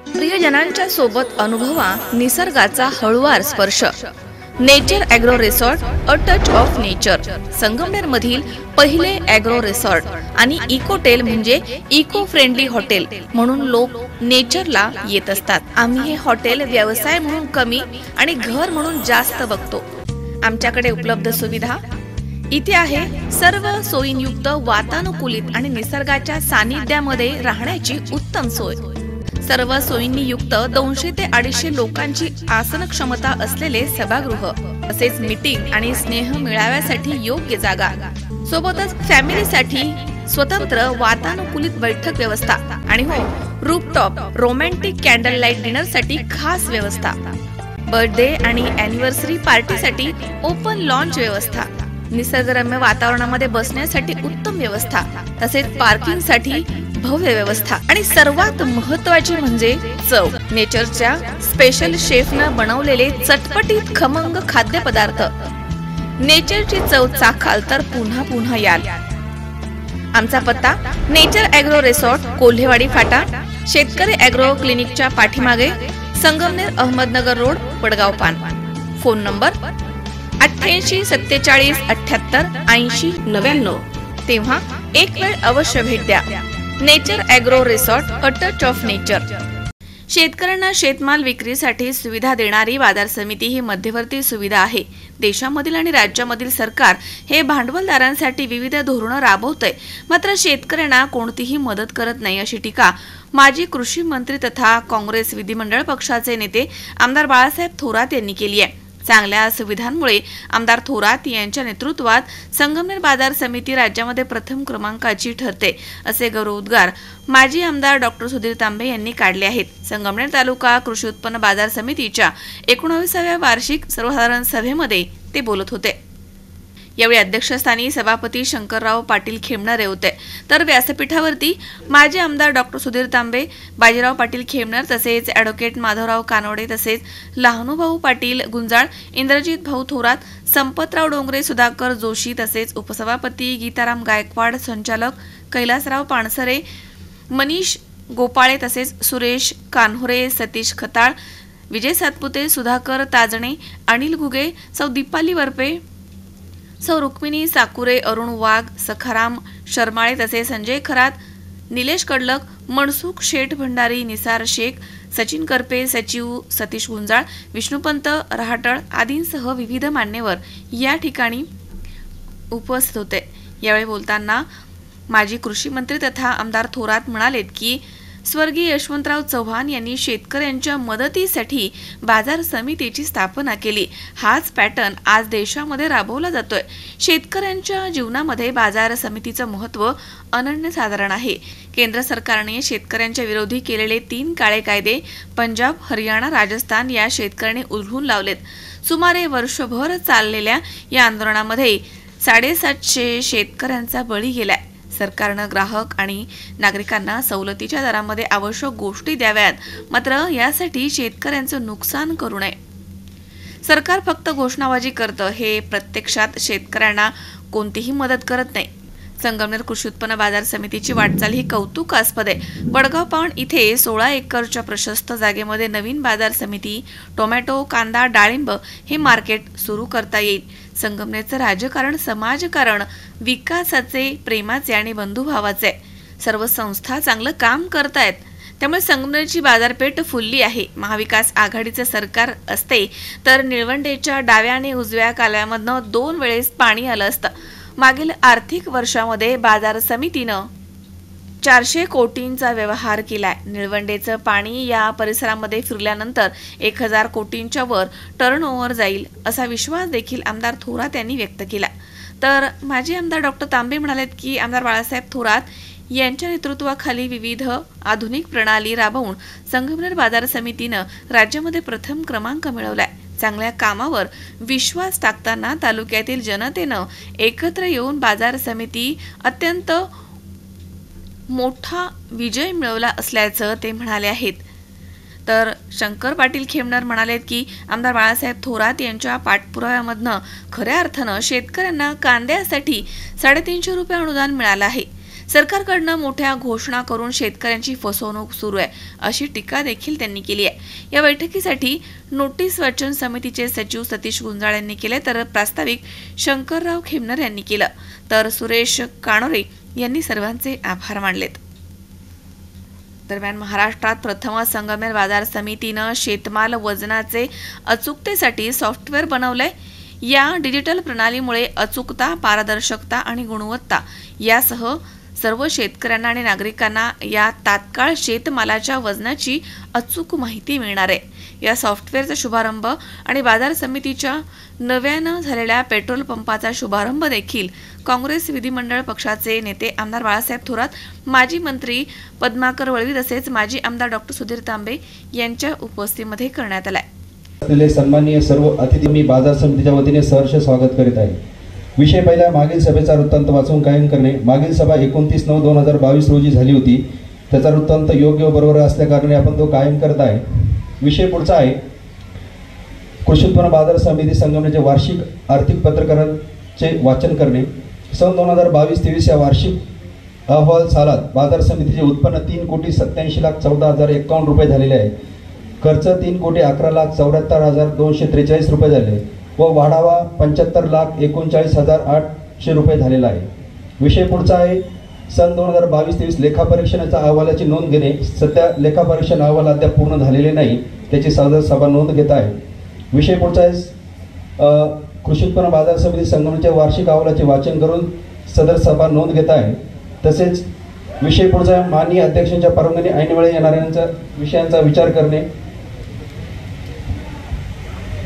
प्रियजनांच्या सोबत अनुभवा निसर्गाचा हळुवार स्पर्श. Nature agro resort, a touch of nature. Sangamner मधील पहिले ॲग्रो रिसॉर्ट आणि इकोटेल म्हणजे इको फ्रेंडली हॉटेल म्हणून लोक नेचरला येत असतात. आम्ही हे हॉटेल व्यवसाय म्हणून कमी आणि घर म्हणून जास्त बघतो. आमच्याकडे उपलब्ध सुविधा इथे आहे. सर्व सोयींयुक्त, वातानुकूलित आणि निसर्गाच्या सानिध्यामध्ये राहण्याची उत्तम सोय. सर्व सोयींनी युक्त 200 ते 250 लोकांची आसन क्षमता असलेले सभागृह, तसेच मीटिंग आणि स्नेह मेळाव्यासाठी योग्य जागा. सोबतच फॅमिलीसाठी स्वतंत्र वातानुकूलित बैठक व्यवस्था आणि हो, रूफटॉप रोमॅन्टिक कॅन्डल लाईट डिनरसाठी खास व्यवस्था. बर्थडे आणि अॅनिव्हर्सरी पार्टीसाठी ओपन लॉन्च व्यवस्था. निसर्गरम्य वातावरणामध्ये बसण्यासाठी उत्तम व्यवस्था, तसेच पार्किंगसाठी भव्य व्यवस्था. आणि सर्वात महत्त्वाची म्हणजे चव. नेचरच्या स्पेशल शेफनं बनवलेले चटपटीत खमंग खाद्यपदार्थ. नेचरची चव चाखाल तर पुन्हा पुन्हा याल. आमचा पत्ता नेचर ॲग्रो रिसॉर्ट, कोल्हेवाडी फाटा, शेतकरी ॲग्रो क्लिनिकच्या पाठीमागे, संगमनेर अहमदनगर रोड, वडगाव पान. Phone number 88 47 78 80 99. तेव्हा एक वेळ अवश्य भेट द्या. Nature agro resort, a touch of nature. शेतकऱ्यांना शेतमाल विक्रीसाठी सुविधा देणारी बाजार समिती ही मध्यवर्ती सुविधा आहे. देशामधील आणि राज्यामधील सरकार हे भांडवलदारांसाठी विविध धोरणं राबवतंय, मात्र शेतकऱ्यांना कोणतीही मदत करत नाही, अशी टीका माजी कृषी मंत्री तथा काँग्रेस विधिमंडळ पक्षाचे नेते आमदार बाळासाहेब थोरात यांनी केली आहे. चांगल्या सुविधांमुळे आमदार थोरात यांच्या नेतृत्वात संगमनेर बाजार समिती राज्यामध्ये प्रथम क्रमांकाची ठरते, असे गौरवोद्गार माजी आमदार डॉक्टर सुधीर तांबे यांनी काढले आहेत. संगमनेर तालुका कृषी उत्पन्न बाजार समितीच्या 19व्या वार्षिक सर्वसाधारण सभेमध्ये ते बोलत होते. यावेळी अध्यक्षस्थानी सभापती शंकरराव पाटील खेमणारे होते, तर व्यासपीठावरती माजी आमदार डॉक्टर सुधीर तांबे, बाजीराव पाटील खेमणार, तसेच ॲडव्होकेट माधवराव कानोडे, तसेच लहानूभाऊ पाटील गुंजाळ, इंद्रजित भाऊ थोरात, संपतराव डोंगरे, सुधाकर जोशी, तसेच उपसभापती गीताराम गायकवाड, संचालक कैलासराव पाणसरे, मनीष गोपाळे, तसेच सुरेश कान्होरे, सतीश खताळ, विजय सातपुते, सुधाकर ताजणे, अनिल घुगे, सौ दीपाली वरपे, सौ रुक्मिणी साकुरे, अरुण वाघ, सखाराम शर्माळे, तसेच संजय खरात, निलेश कडलक, मनसुख शेठ भंडारी, निसार शेख, सचिन करपे, सचिव सतीश गुंजाळ, विष्णुपंत रहाटळ आदींसह विविध मान्यवर या ठिकाणी उपस्थित होते. यावेळी बोलताना माजी कृषी मंत्री तथा आमदार थोरात म्हणालेत की स्वर्गीय यशवंतराव चव्हाण यांनी शेतकऱ्यांच्या मदतीसाठी बाजार समितीची स्थापना केली. हाच पॅटर्न आज देशामध्ये राबवला जातोय. शेतकऱ्यांच्या जीवनामध्ये बाजार समितीचं महत्त्व अनन्यसाधारण आहे. केंद्र सरकारने शेतकऱ्यांच्या विरोधी केलेले 3 काळे कायदे पंजाब, हरियाणा, राजस्थान या शेतकऱ्यांनी उलगडून लावलेत. सुमारे वर्षभर चाललेल्या या आंदोलनामध्ये 750 शेतकऱ्यांचा बळी गेलाय. सरकारनं ग्राहक आणि नागरिकांना सवलतीच्या दरामध्ये आवश्यक गोष्टी द्याव्यात, मात्र यासाठी शेतकऱ्यांचं नुकसान करू नये. सरकार फक्त घोषणाबाजी करतं, हे प्रत्यक्षात शेतकऱ्यांना कोणतीही मदत करत नाही. संगमनेर कृषी उत्पन्न बाजार समितीची वाटचाल ही कौतुकास्पद आहे. वडगाव पावण इथे 16 एकरच्या प्रशस्त जागेमध्ये नवीन बाजार समिती, टोमॅटो, कांदा, डाळिंब हे मार्केट सुरू करता येईल. संगमनेरचं राजकारण समाजकारण विकासाचे, प्रेमाचे आणि बंधुभावाचे. सर्व संस्था चांगलं काम करतायत, त्यामुळे संगमनेरची बाजारपेठ फुलली आहे. महाविकास आघाडीचं सरकार असते तर निळवंडेच्या डाव्या आणि उजव्या कालव्यामधनं 2 वेळेस पाणी आलं असतं. मागील आर्थिक वर्षामध्ये बाजार समितीनं 400 कोटींचा व्यवहार केलाय. निळवंडेचं पाणी या परिसरामध्ये फिरल्यानंतर 1000 कोटींच्या वर टर्नओव्हर जाईल, असा विश्वास देखील आमदार थोरात यांनी व्यक्त केला. तर माजी आमदार डॉक्टर तांबे म्हणालेत की आमदार बाळासाहेब थोरात यांच्या नेतृत्वाखाली विविध आधुनिक प्रणाली राबवून संगमनेर बाजार समितीनं राज्यामध्ये प्रथम क्रमांक मिळवलाय. चांगल्या कामावर विश्वास टाकताना तालुक्यातील जनतेनं एकत्र येऊन बाजार समिती अत्यंत मोठा विजय मिळवला असल्याचं ते म्हणाले आहेत. तर शंकर पाटील खेमणार म्हणालेत की आमदार बाळासाहेब थोरात यांच्या पाठपुराव्यामधनं खऱ्या अर्थानं शेतकऱ्यांना कांद्यासाठी 350 रुपये अनुदान मिळालं आहे. सरकारकडनं मोठ्या घोषणा करून शेतकऱ्यांची फसवणूक सुरू आहे अशी टीका देखील त्यांनी केली आहे। या बैठकीसाठी नोटीस वाचन समितीचे सचिव सतीश गुंजाळ यांनी केले, तर प्रास्ताविक शंकरराव खेमनर यांनी केलं, तर सुरेश काणोरे यांनी सर्वांचे आभार मानलेत। दरम्यान महाराष्ट्रात प्रथमच संगमनेर बाजार समितीनं शेतमाल वजनाचे अचूकतेसाठी सॉफ्टवेअर बनवलंय। या डिजिटल प्रणालीमुळे अचूकता, पारदर्शकता आणि गुणवत्ता यासह सर्व शेतकऱ्यांना आणि नागरिकांना या तात्काळ शेतमालाच्या वजनाची अचूक माहिती मिळणार आहे। या सॉफ्टवेअरचा शुभारंभ आणि बाजार समितीच्या नव्यानं झालेल्या पेट्रोल पंपाचा शुभारंभ देखील काँग्रेस विधिमंडळ पक्षाचे नेते आमदार बाळासाहेब थोरात, माजी मंत्री पद्माकर वळवी तसेच माजी आमदार डॉक्टर सुधीर तांबे यांच्या उपस्थितीमध्ये करण्यात आलाय। सन्माननीय सर्व अतिथी, मी बाजार समितीच्या वतीने सहर्ष स्वागत करीत आहे। विषय पहिला, मागील सभेचा वृत्तांत वाचून कायम करणे। मागील सभा 29/9/2022 रोजी झाली होती। त्याचा वृत्तांत योग्य व बरोबर असल्याकारणे आपण तो कायम करत आहे। विषय पुढचा आहे, कृषी उत्पन्न बाजार समिती संगमनेरचे वार्षिक आर्थिक पत्रकारांचे वाचन करणे। सन 2022-23 या वार्षिक अहवाल सालात बाजार समितीचे उत्पन्न 3,87,14,051 रुपये झालेले आहे। खर्च 3,11,74,243 रुपये झाले व वाढावा 75,39,800 रुपये झालेला आहे। विषय पुढचा आहे, सन 2022-23 लेखापरीक्षणाच्या अहवालाची नोंद घेणे। सध्या लेखापरीक्षण अहवाल अद्याप पूर्ण झालेले नाही, त्याची सभा नोंद घेत आहे। विषय पुढचा आहे, कृषी उत्पन्न बाजार समिती संगमनेरच्या वार्षिक अहवालाचे वाचन करून सदर सभा नोंद घेत आहे। तसेच विषय पुढचा, माननीय अध्यक्षांच्या परवानगीने ऐनवेळी येणाऱ्या विषयांचा विचार करणे।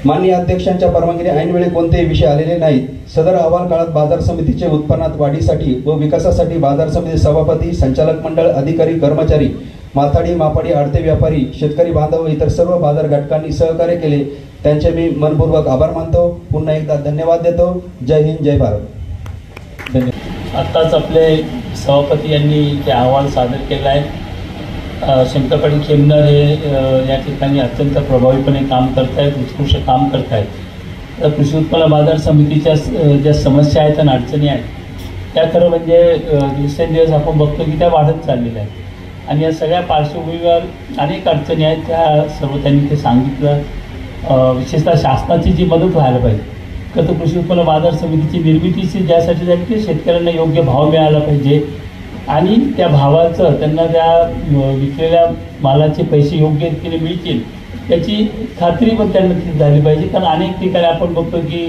माननीय अध्यक्षांच्या परवानगीने ऐनवेळी कोणतेही विषय आलेले नाहीत। सदर अहवाल काळात बाजार समितीचे उत्पन्नात वाढीसाठी व विकासासाठी बाजार समिती सभापती, संचालक मंडळ, अधिकारी, कर्मचारी, माथाडी, मापाडी, आडते व्यापारी, शेतकरी बांधव व इतर सर्व बाजार घटकांनी सहकार्य केले, त्यांचे मी मनपूर्वक आभार मानतो। पुन्हा एकदा धन्यवाद देतो। जय हिंद, जय भारत। धन्यवाद। आत्ताच आपले सभापती यांनी जे अहवाल सादर केला आहे, शंकर पाटील खेमनर हे या ठिकाणी अत्यंत प्रभावीपणे काम करत आहेत, उत्कृष्ट काम करत आहेत। तर कृषी उत्पन्न बाजार समितीच्या ज्या समस्या आहेत आणि अडचणी आहेत त्या खरं म्हणजे दिवसेंदिवस आपण बघतो की त्या वाढत चाललेल्या आहेत आणि या सगळ्या पार्श्वभूमीवर अनेक अडचणी आहेत, त्या सर्व त्यांनी ते सांगितलं। विशेषतः शासनाची जी मदत व्हायला पाहिजे, तर कृषी उत्पन्न बाजार समितीची निर्मितीची ज्यासाठी झाली की शेतकऱ्यांना योग्य भाव मिळाला पाहिजे आणि त्या भावाचं त्यांना त्या विकलेल्या मालाचे पैसे योग्य रीतीने मिळतील याची खात्री पण त्यांना झाली पाहिजे। कारण अनेक ठिकाणी आपण बघतो की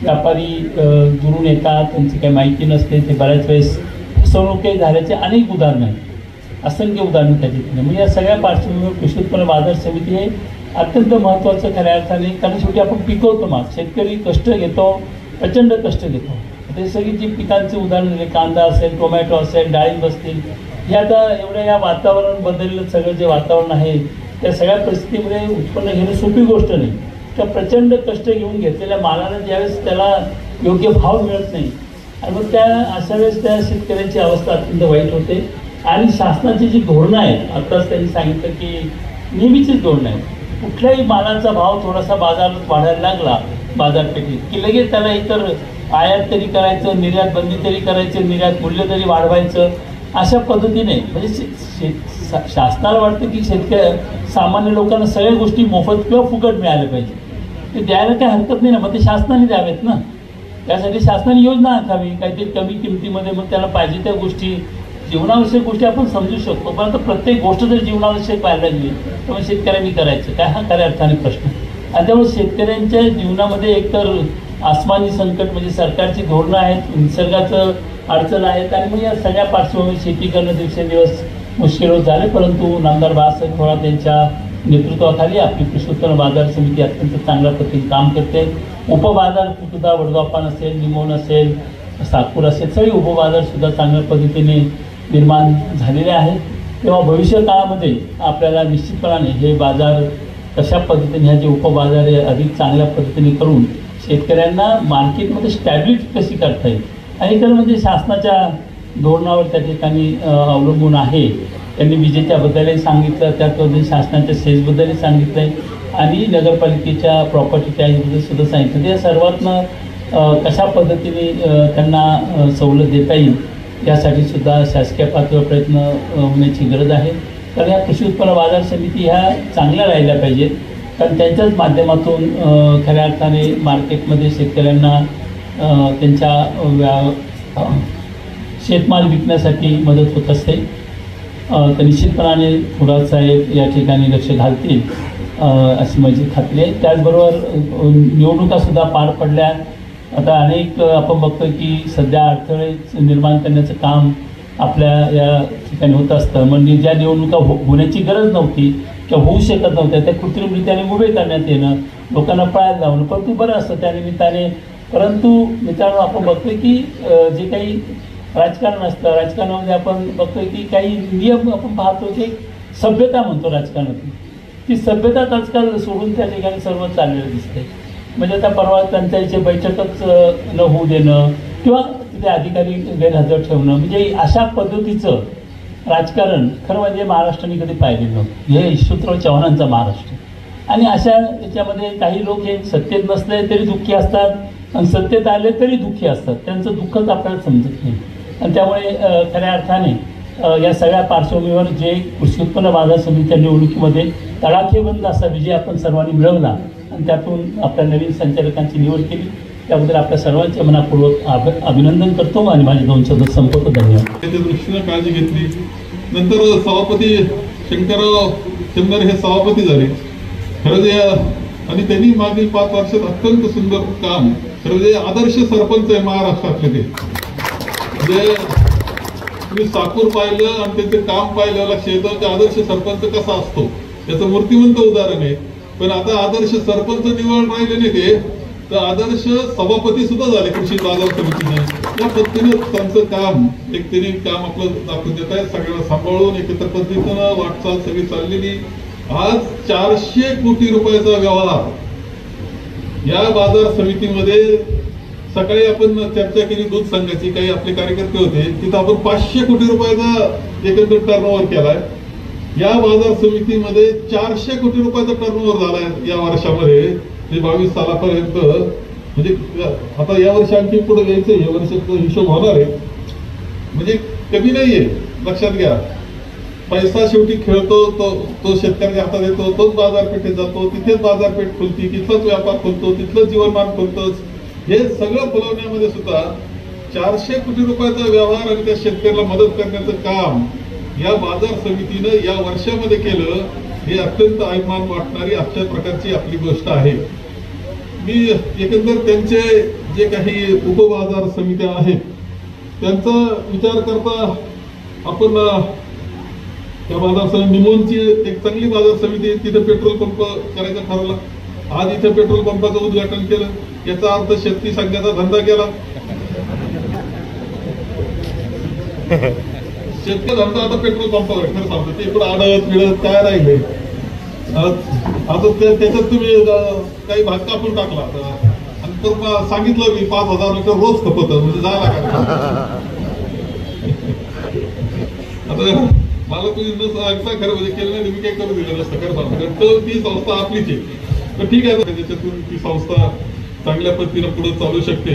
व्यापारी दुरून येतात, त्यांची काही माहिती नसते, ते बऱ्याच वेळेस फसवणूक झाल्याचे अनेक उदाहरणं आहेत, असंख्य उदाहरणं त्या ठिकाणी। म्हणजे या सगळ्या पार्श्वभूमीवर कृषी उत्पन्न बाजार समिती हे अत्यंत महत्त्वाचं खऱ्या अर्थाने, कारण शेवटी आपण पिकवतो माल, शेतकरी कष्ट घेतो, प्रचंड कष्ट घेतो। ते सगळी जी पिकांचे उदाहरण दिले, कांदा असेल, टोमॅटो असेल, डाळिंब असतील, हे आता एवढ्या या वातावरण बदललेलं सगळं जे वातावरण आहे त्या सगळ्या परिस्थितीमध्ये उत्पन्न घेणं सोपी गोष्ट नाही। त्या प्रचंड कष्ट घेऊन घेतलेल्या मालाला ज्यावेळेस त्याला योग्य भाव मिळत नाही आणि मग त्या अशा वेळेस त्या शेतकऱ्यांची अवस्था अत्यंत वाईट होते। आणि शासनाची जी धोरणं आहेत, आत्ताच त्यांनी सांगितलं की नेहमीचीच धोरणं आहेत, कुठल्याही मालाचा भाव थोडासा बाजारात वाढायला लागला बाजारपेठेत की लगेच त्याला इतर आयात तरी करायचं, निर्यात बंदी तरी करायचं, निर्यात मूल्य तरी वाढवायचं, अशा पद्धतीने म्हणजे शासनाला वाटतं की सामान्य लोकांना सगळ्या गोष्टी मोफत किंवा फुकट मिळाल्या पाहिजे, ते द्यायला काही हरकत नाही ना, मग ते शासनाने द्यावेत ना। त्यासाठी शासनाने योजना आखावी काहीतरी कमी किमतीमध्ये, मग त्याला पाहिजे त्या गोष्टी, जीवनावश्यक गोष्टी आपण समजू शकतो, पण आता प्रत्येक गोष्ट जर जीवनावश्यक व्हायला लागली तर मग शेतकऱ्यांनी करायचं काय, हा खऱ्या अर्थाने प्रश्न। आणि त्यामुळे शेतकऱ्यांच्या जीवनामध्ये एकतर आसमानी संकट म्हणजे सरकारची धोरणं आहेत, निसर्गाचं अडचण आहेत आणि मग या सगळ्या पार्श्वभूमीवर शेती करणं दिवसेंदिवस मुश्किल होत झाले। परंतु नामदार बाळासाहेब थोरात यांच्या नेतृत्वाखाली आपली कृषी उत्पन्न बाजार समिती अत्यंत चांगल्या पद्धतीने काम करते। उपबाजार सुद्धा वडगावपान असेल, निमोण असेल, सातपूर असेल, सगळे उपबाजार सुद्धा चांगल्या पद्धतीने निर्माण झालेले आहेत। तेव्हा भविष्य काळामध्ये आपल्याला निश्चितपणाने हे बाजार कशा पद्धतीने ह्या जे उपबाजार आहे अधिक चांगल्या पद्धतीने करून शेतकऱ्यांना मार्केटमध्ये स्टॅबिलिटी कशी करता येईल आणि खरं म्हणजे शासनाच्या धोरणावर त्या ठिकाणी अवलंबून आहे। त्यांनी विजेत्याबद्दलही सांगितलं, त्याचबद्दल शासनाच्या सेसबद्दलही सांगितलं आहे आणि नगरपालिकेच्या प्रॉपर्टी टॅक्सबद्दल सुद्धा सांगितलं। या सर्वातनं कशा पद्धतीने त्यांना सवलत देता येईल यासाठी सुद्धा शासकीय पातळीवर प्रयत्न होण्याची गरज आहे. कारण या कृषी उत्पन्न बाजार समिती ह्या चांगल्या राहिल्या पाहिजेत, कारण त्यांच्याच माध्यमातून खऱ्या अर्थाने मार्केटमध्ये शेतकऱ्यांना त्यांच्या शेतमाल विकण्यासाठी मदत होत असते. तर निश्चितपणाने थोरात साहेब या ठिकाणी लक्ष घालतील अशी माझी खात्री आहे. त्याचबरोबर निवडणुकासुद्धा पार पडल्या. आता अनेक आपण बघतो की सध्या अडथळे निर्माण करण्याचं काम आपल्या या ठिकाणी होत असतं. म्हणजे ज्या निवडणुका होण्याची गरज नव्हती किंवा होऊ शकत नव्हत्या त्या कृत्रिमरित्याने उभे करण्यात येणं, लोकांना पळायला लावणं, परंतु बरं असतं त्या निमित्ताने. परंतु मित्रांनो, आपण बघतोय की जे काही राजकारण असतं, राजकारणामध्ये आपण बघतोय की काही नियम आपण पाहतो की सभ्यता म्हणतो राजकारणातून, ती सभ्यता आजकाल सोडून त्या ठिकाणी सर्व चाललेलं दिसते. म्हणजे आता परवा त्यांच्या बैठकच न होऊ देणं किंवा तिथे अधिकारी गैरहजर ठेवणं, म्हणजे अशा पद्धतीचं राजकारण खरं म्हणजे महाराष्ट्राने कधी पाहिलेलं नव्हतं. हे यशवंतराव चव्हाणांचा महाराष्ट्र. आणि अशा याच्यामध्ये काही लोक हे सत्तेत नसले तरी दुःखी असतात आणि सत्तेत आले तरी दुःखी असतात. त्यांचं दुःखच आपल्याला समजत नाही. आणि त्यामुळे खऱ्या अर्थाने या सगळ्या पार्श्वभूमीवर जे कृषी उत्पन्न बाजार समितीच्या निवडणुकीमध्ये तडाखेबंद असा विजय आपण सर्वांनी मिळवला आणि त्यातून आपल्या नवीन संचालकांची निवड केली, त्याबद्दल आपल्या सर्वांचे मनापूर्वक अभिनंदन करतो आणि माझे 2 शब्द संपवतो. धन्यवाद. त्याच्या दृष्टीनं काळजी घेतली. नंतर सभापती शंकरराव चंदर हे सभापती झाले. खरं जे आणि त्यांनी मागील 5 वर्षात अत्यंत सुंदर काम, खरं जे आदर्श सरपंच आहे महाराष्ट्रातले. ते म्हणजे तुम्ही साकूर पाहिलं आणि त्यांचे काम पाहिलं, लक्ष येतं की आदर्श सरपंच कसा असतो याचं मूर्तिमंत उदाहरण आहे. पण आता आदर्श सरपंच निवड राहिले नाही ते, तर आदर्श सभापती सुद्धा झाले कृषी बाजार समितीने. या पद्धतीने त्यांचं काम त्यांनी काम आपलं दाखवून देत आहे. सगळ्यांना सांभाळून एकत्र पद्धतीनं वाटचाल सगळी चाललेली. आज 400 कोटी रुपयाचा व्यवहार या बाजार समितीमध्ये. सकाळी आपण चर्चा केली दूध संघाची, काही आपले कार्यकर्ते होते तिथं, आपण 500 कोटी रुपयाचा एकंदर टर्नओव्हर केलाय. या बाजार समितीमध्ये 400 कोटी रुपयाचा टर्नओव्हर झालाय या वर्षामध्ये, 22 सालापर्यंत. म्हणजे आता या वर्षी आणखी पुढे घ्यायचं, या वर्षाचा हिशोब होणार आहे. म्हणजे कमी नाहीये, लक्षात घ्या. पैसा शेवटी खेळतो तो शेतकऱ्याच्या हातात येतो, तोच बाजारपेठेत जातो, तिथेच बाजारपेठ खुलती, तिथलाच व्यापार खुलतो, तिथलंच जीवनमान खुलतोच. हे सगळं फुलवण्यामध्ये सुद्धा 400 कोटी रुपयाचा व्यवहार आणि त्या शेतकऱ्याला मदत करण्याचं काम या बाजार समितीनं या वर्षामध्ये केलं. हे अत्यंत अभिमान वाटणारी अशा प्रकारची आपली गोष्ट आहे. मी एकंदर त्यांचे जे काही उपबाजार समित्या आहेत त्यांचा विचार करता आपण त्या बाजार समिती निमोनची एक चांगली बाजार समिती, तिथे पेट्रोल पंप करायचं ठरवलं. आज इथे पेट्रोल पंपाचं उद्घाटन केलं. याचा अर्थ शेतकी संघाचा धंदा केला. शेतकरी धंदा आता पेट्रोल पंपावर खरं सांगतो. ते इकडं आडत मिळत काय राहिले. आता त्याच्यात तुम्ही काही भाग कापून टाकला आणि तर सांगितलं मी 5,000 लिटर रोज खपत, म्हणजे झाला का. आता मला तुम्ही न सांगता खरं म्हणजे केलं नाही, मी काही करू दिलं नसतं खरं सांगतो. तर ती संस्था आपलीच आहे. तर ठीक आहे, त्याच्यातून ती संस्था चांगल्या पद्धतीनं पुढे चालू शकते.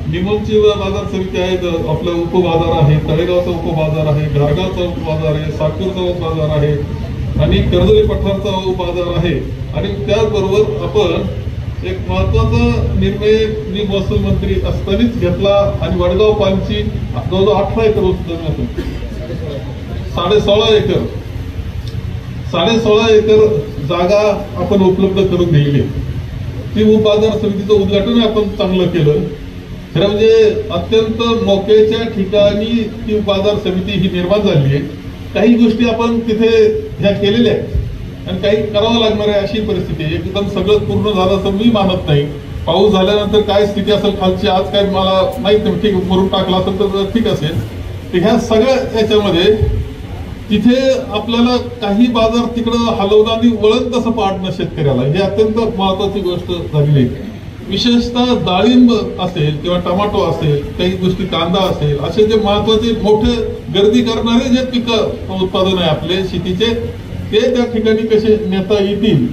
निमोनची बाजार समिती आहे, आपला उपबाजार आहे, तळेगावचा उपबाजार आहे, घारगावचा उपबाजार आहे, साकूरचा उपबाजार आहे आणि कर्जली पठारचा उपबाजार आहे. आणि त्याचबरोबर आपण एक महत्वाचा निर्णय मी महसूल मंत्री असतानाच घेतला आणि वडगाव पानची जवळजवळ 18 एकर उत्पादन, 16.5 एकर जागा आपण उपलब्ध करून दिली. ती उपबाजार समितीचं उद्घाटन आपण चांगलं केलं. खरं म्हणजे अत्यंत मोक्याच्या ठिकाणी ती बाजार समिती ही निर्माण झाली आहे. काही गोष्टी आपण तिथे ह्या केलेल्या आहेत आणि काही करावं लागणार आहे अशी परिस्थिती आहे. एकदम सगळं पूर्ण झालं असं मी मानत नाही. पाऊस झाल्यानंतर काय स्थिती असेल खालची आज काय मला माहित नाही. ठीक मरून टाकला असेल तर ठीक असेल. तर ह्या सगळ्या याच्यामध्ये तिथे आपल्याला काही बाजार तिकडं हलवणं आणि वळण तसं पाडणं शेतकऱ्याला, हे अत्यंत महत्वाची गोष्ट झालेली आहे. विशेषतः डाळिंब असेल किंवा टमाटो असेल, काही गोष्टी कांदा असेल, असे जे महत्वाचे मोठे गर्दी करणारे जे पिकं उत्पादन आहे आपले शेतीचे, ते त्या ठिकाणी कसे नेता येतील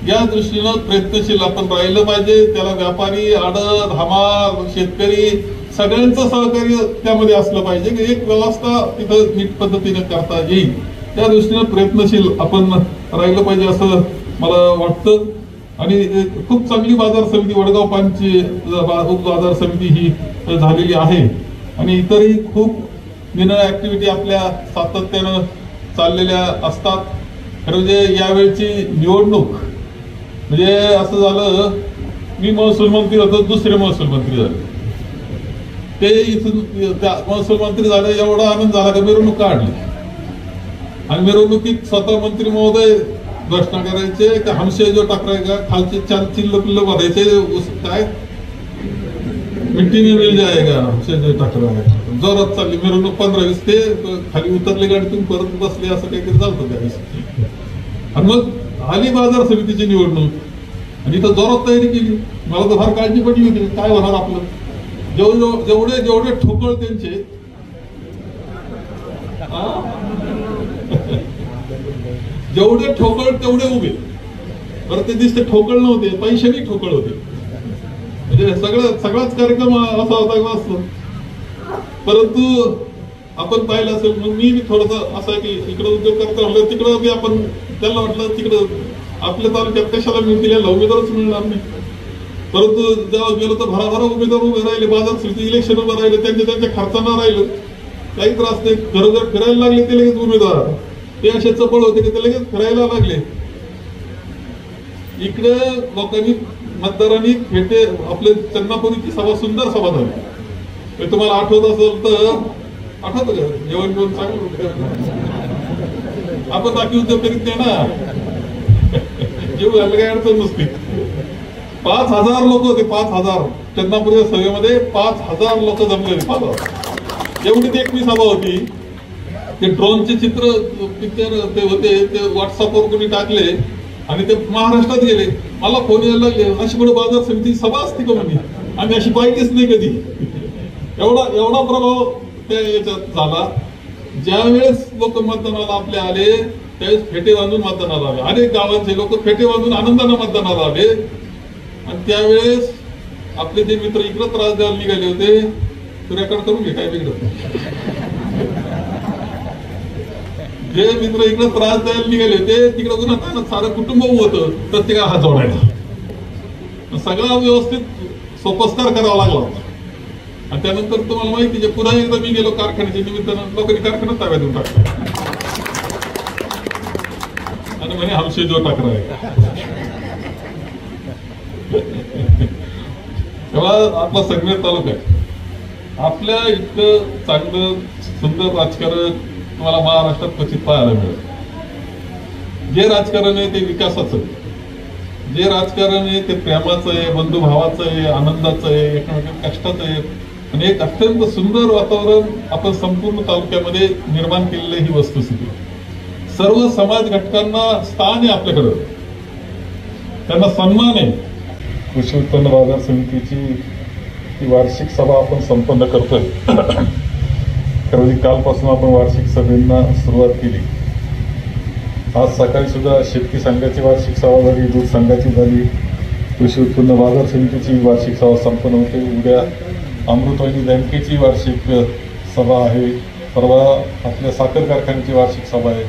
या दृष्टीनं प्रयत्नशील आपण राहिलं पाहिजे. त्याला व्यापारी, आडत, हमाल, शेतकरी सगळ्यांचं सहकार्य त्यामध्ये असलं पाहिजे की एक व्यवस्था तिथं नीट पद्धतीने करता येईल, त्या दृष्टीने प्रयत्नशील आपण राहिलं पाहिजे असं मला वाटतं. आणि खूप चांगली बाजार समिती वडगाव पानची बाजार समिती ही झालेली आहे आणि इतरही खूप निरनिराळ्या ऍक्टिव्हिटी आपल्या सातत्यानं चाललेल्या असतात. खरं म्हणजे यावेळची निवडणूक म्हणजे असं झालं, मी महसूल मंत्री होतो, दुसरे महसूल मंत्री झाले, ते इथून महसूल मंत्री झाले, एवढा आनंद झाला की मिरवणूक काढली आणि मिरवणुकीत स्वतः मंत्री महोदय घोषणा करायचे की हमसे जो टकराएगा खालचे 4 चिल्ल पिल्ल भरायचे, काय मिट्टी में मिल जाएगा हमसे जो टकराएगा. जोरात चालली मिरवणूक, 15-20 ते खाली उतरले गाडीतून परत बसले, असं काहीतरी झालं त्यावेळेस. आणि मग आली बाजार समितीची निवडणूक आणि इथं जोरात तयारी केली. मला तर फार काळजी पडली होती काय होणार आपलं. जेवढे ठोकळ त्यांचे जेवढे ठोकळ तेवढे उभे. बरं ते दिसते ठोकळ नव्हते, पैशानी ठोकळ होते. म्हणजे सगळाच कार्यक्रम असा होता असतो. परंतु आपण पाहिलं असेल, मग मी थोडस असं आहे की इकडे उद्योग करता म्हणलं तिकडं बी आपण त्यांना वाटलं तिकडं आपल्या तालुक्यात कशाला मिळतील, याला उमेदवारच मिळणार नाही. परंतु जेव्हा गेलो तर भराभरा उमेदवार उभे राहिले, बाजार समिती इलेक्शन उभं राहिले, त्यांच्या खर्चानं राहिलं, काही त्रास नाही. घरोघर फिरायला लागले ते लगेच उमेदवार, ते असे चपळ होते की ते लगेच फिरायला लागले. इकडे लोकांनी मतदारांनी फेटे आपले चन्नापुरीची सभा, सुंदर सभा झाली. तुम्हाला आठवत असेल तर आठवत का, जेवण घेऊन चांगलं आपण बाकी उद्योग करीत नाही ना, जेवण झालं काही अडचण नसते. 5,000 लोक होते, 5,000 चन्नापुरी सभेमध्ये 5,000 लोक जमले होते. 5,000 एवढी ती एकवी सभा होती. ते ड्रोनचे चित्र पिक्चर ते होते, ते व्हॉट्सअपवर कोणी टाकले आणि ते महाराष्ट्रात गेले. मला फोन यायला लागले, अशी कुठे बाजार समिती सभा असते का म्हणजे, आम्ही अशी पाहिलीच नाही कधी. एवढा प्रभाव त्या याच्यात झाला. ज्या वेळेस लोक मतदानाला आपले आले त्यावेळेस फेटे बांधून मतदानाला आले. अनेक गावांचे लोक फेटे बांधून आनंदाने मतदानाला आले. आणि त्यावेळेस आपले जे मित्र इकडे त्रास द्यायला निघाले होते, ते रेकॉर्ड करून घे, काय बिघडत. जे मित्र इकडे त्रास द्यायला निघाले होते तिकडे गुन्हा सारं कुटुंब होतं, प्रत्येकाला हात जोडायला. सगळा व्यवस्थित सोपस्कार करावा लागला होता. आणि त्यानंतर तुम्हाला माहिती, पुन्हा एकदा मी गेलो कारखान्याच्या निमित्तानं, लोकांनी कारखाना ताब्यात देऊन टाकला आणि म्हणे हमसे जो टकरा आहे. तेव्हा आपला संगमेर तालुका आहे. आपल्या इतकं चांगलं सुंदर राजकारण तुम्हाला महाराष्ट्रात क्वचित पाहायला मिळेल. जे राजकारण आहे ते विकासाचं आहे, जे राजकारण आहे ते प्रेमाचं आहे, बंधुभावाचं आहे, आनंदाचं आहे, एकमेकांच्या कष्टाचं आहे. आणि एक अत्यंत सुंदर वातावरण आपण संपूर्ण तालुक्यामध्ये निर्माण केलेलं ही वस्तुस्थिती. सर्व समाज घटकांना स्थान आहे आपल्याकडं, त्यांना सन्मान आहे. कृषी उत्पन्न बाजार समितीची ही वार्षिक सभा आपण संपन्न करतोय. खरं कालपासून आपण वार्षिक सभेंना सुरुवात केली. आज सकाळी सुद्धा शेतकी संघाची वार्षिक सभा झाली, दूध संघाची झाली, कृषी उत्पन्न बाजार समितीची वार्षिक सभा संपन्न होते. उद्या अमृतवाहिनी बँकेची वार्षिक सभा आहे. परवा आपल्या साखर कारखान्याची वार्षिक सभा आहे.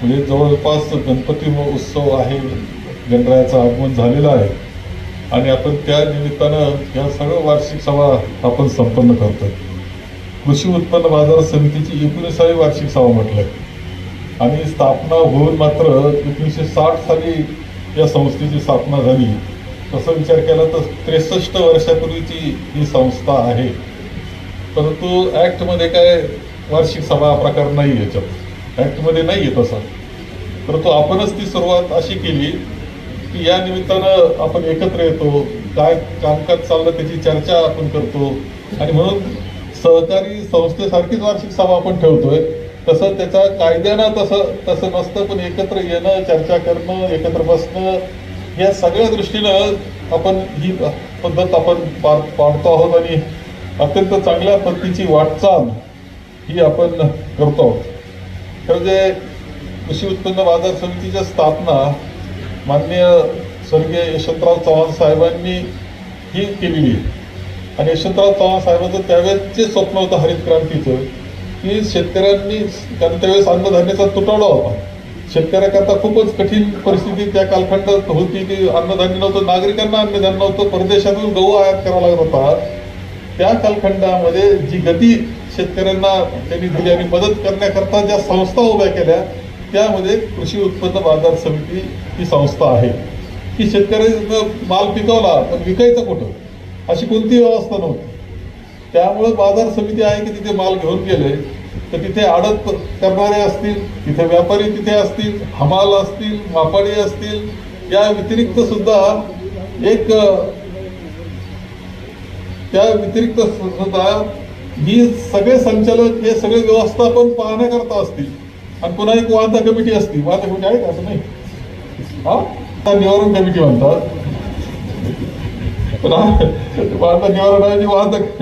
म्हणजे जवळपास गणपती उत्सव आहे, गणरायाचं आगमन झालेलं आहे आणि आपण त्या निमित्तानं या सर्व वार्षिक सभा आपण संपन्न करतोय. कृषी उत्पन्न बाजार समितीची 19वी वार्षिक सभा म्हटलंय आणि स्थापना होऊन मात्र 1960 साली या संस्थेची स्थापना झाली. तसा विचार केला तर 63 वर्षापूर्वीची ही संस्था आहे. परंतु ॲक्टमध्ये काय वार्षिक सभा प्रकार नाही, याच्यात ॲक्टमध्ये नाही आहे तसा. परंतु आपणच ती सुरुवात अशी केली की या निमित्तानं आपण एकत्र येतो, काय कामकाज चाललं त्याची चर्चा आपण करतो आणि म्हणून सहकारी संस्थेसारखीच वार्षिक सभा आपण ठेवतोय. तसं त्याच्या कायद्यानं तसं नसतं, पण एकत्र येणं, चर्चा करणं, एकत्र बसणं, या सगळ्या दृष्टीनं आपण ही पद्धत आपण पाडतो आहोत आणि अत्यंत चांगल्या पद्धतीची वाटचाल ही आपण करतो आहोत. खरं जे कृषी उत्पन्न बाजार समितीच्या स्थापना माननीय स्वर्गीय यशवंतराव चव्हाण साहेबांनी ही केलेली आहे. आणि यशवंतराव चव्हाण साहेबांचं त्यावेळेसचे स्वप्न होतं हरित क्रांतीचं, की शेतकऱ्यांनी, कारण त्यावेळेस अन्नधान्याचा तुटवडा होता, शेतकऱ्याकरता खूपच कठीण परिस्थिती त्या कालखंडात होती की अन्नधान्य नव्हतं, नागरिकांना अन्नधान्य नव्हतं, परदेशातून गहू आयात करावा लागत होता. त्या कालखंडामध्ये जी गती शेतकऱ्यांना त्यांनी दिली आणि मदत करण्याकरता ज्या संस्था उभ्या केल्या, त्यामध्ये कृषी उत्पन्न बाजार समिती ही संस्था आहे. की शेतकऱ्यानं माल पिकवला पण विकायचं कुठं, अशी कोणती व्यवस्था नव्हती. त्यामुळे बाजार समिती आहे की तिथे माल घेऊन गेले तर तिथे आडत करणारे असतील, तिथे व्यापारी तिथे असतील, हमाल असतील, मापाडी असतील, या व्यतिरिक्त सुद्धा ही सगळे संचालक हे सगळे व्यवस्थापन पाहण्याकरता असतील. आणि पुन्हा एक वाहता कमिटी असते. वाहता कमिटी आहे का असं नाही, हा निवारण कमिटी म्हणतात. वाहता निवारण वाहतक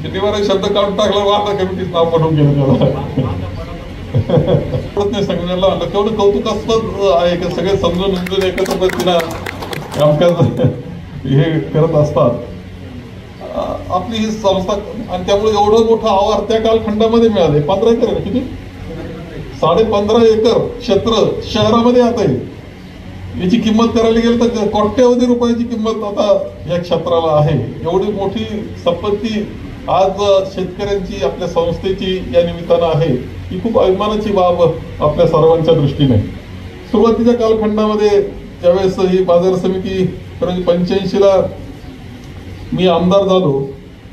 निवारण शब्द काढून टाकला, वाहता कमिटीच नाव पडून गेलं त्याला. नाही सांगण्याला आणलं, तेवढं कौतुकास्पद आहे की सगळे समजून उमजून एकत्र पद्धतीनं कामकाज हे करत असतात. आपली ही संस्था, आणि त्यामुळे एवढं मोठं आवार त्या कालखंडामध्ये मिळाले. 15 एकर किती, 15.5 एकर क्षेत्र शहरामध्ये आता आहे. याची किंमत करायला गेलं तर कोट्यावधी रुपयाची किंमत आता या क्षेत्राला आहे. एवढी मोठी संपत्ती आज शेतकऱ्यांची, आपल्या संस्थेची या निमित्तानं आहे. ही खूप अभिमानाची बाब आपल्या सर्वांच्या दृष्टीने. सुरुवातीच्या कालखंडामध्ये ज्यावेळेस ही बाजार समिती 85ला मी आमदार झालो,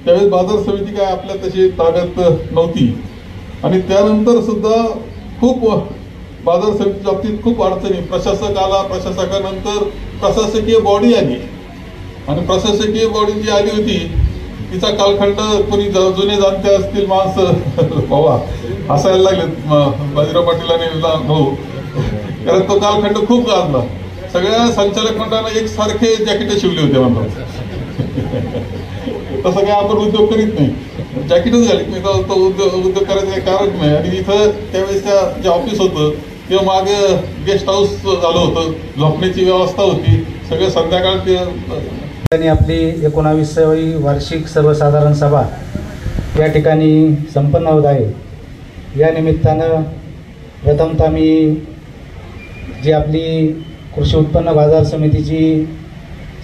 त्यावेळेस बाजार समिती काय आपल्या तशी ताब्यात नव्हती. आणि त्यानंतर सुद्धा खूप बाजार समितीच्या बाबतीत खूप अडचणी. प्रशासक आला, प्रशासकानंतर प्रशासकीय बॉडी आली, आणि प्रशासकीय बॉडी जी आली होती तिचा कालखंड कोणी जुने जाणते असतील माणसं बाबा हसायला लागलेत बाजीराव पाटील आणि भाऊ, कारण तो कालखंड खूप गाजला. सगळ्या संचालक मंडळाला एकसारखे जॅकेट शिवले होते म्हणतात. तसं काय आपण उद्योग करीत नाही, जॅकेटच घालीत नाही, तो उद्योग करायचं काही कारण नाही. आणि इथं त्यावेळेस जे ऑफिस होतं किंवा मागे गेस्ट हाऊस झालं होतं, झोपण्याची व्यवस्था होती, सगळं संध्याकाळ ते. आपली 19वी वार्षिक सर्वसाधारण सभा या ठिकाणी संपन्न होत आहे. या निमित्तानं प्रथमतः मी जी आपली कृषी उत्पन्न बाजार समितीची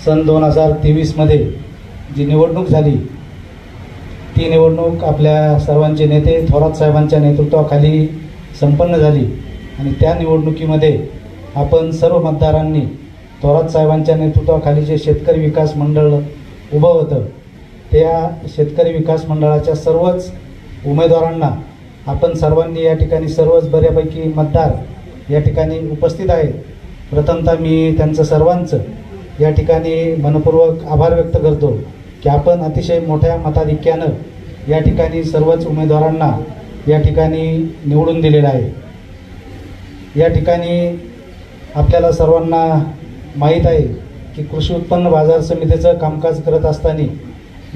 सन 2023मध्ये जी निवडणूक झाली, ती निवडणूक आपल्या सर्वांचे नेते थोरात साहेबांच्या नेतृत्वाखाली संपन्न झाली. आणि त्या निवडणुकीमध्ये आपण सर्व मतदारांनी थोरात साहेबांच्या नेतृत्वाखाली जे शेतकरी विकास मंडळ उभं होतं, त्या शेतकरी विकास मंडळाच्या सर्वच उमेदवारांना आपण सर्वांनी या ठिकाणी सर्वच बऱ्यापैकी मतदार या ठिकाणी उपस्थित आहेत. प्रथमतः मी त्यांचं सर्वांचं या ठिकाणी मनपूर्वक आभार व्यक्त करतो की आपण अतिशय मोठ्या मताधिक्यानं या ठिकाणी सर्वच उमेदवारांना या ठिकाणी निवडून दिलेलं आहे. या ठिकाणी आपल्याला सर्वांना माहीत आहे की कृषी उत्पन्न बाजार समितीचं कामकाज करत असताना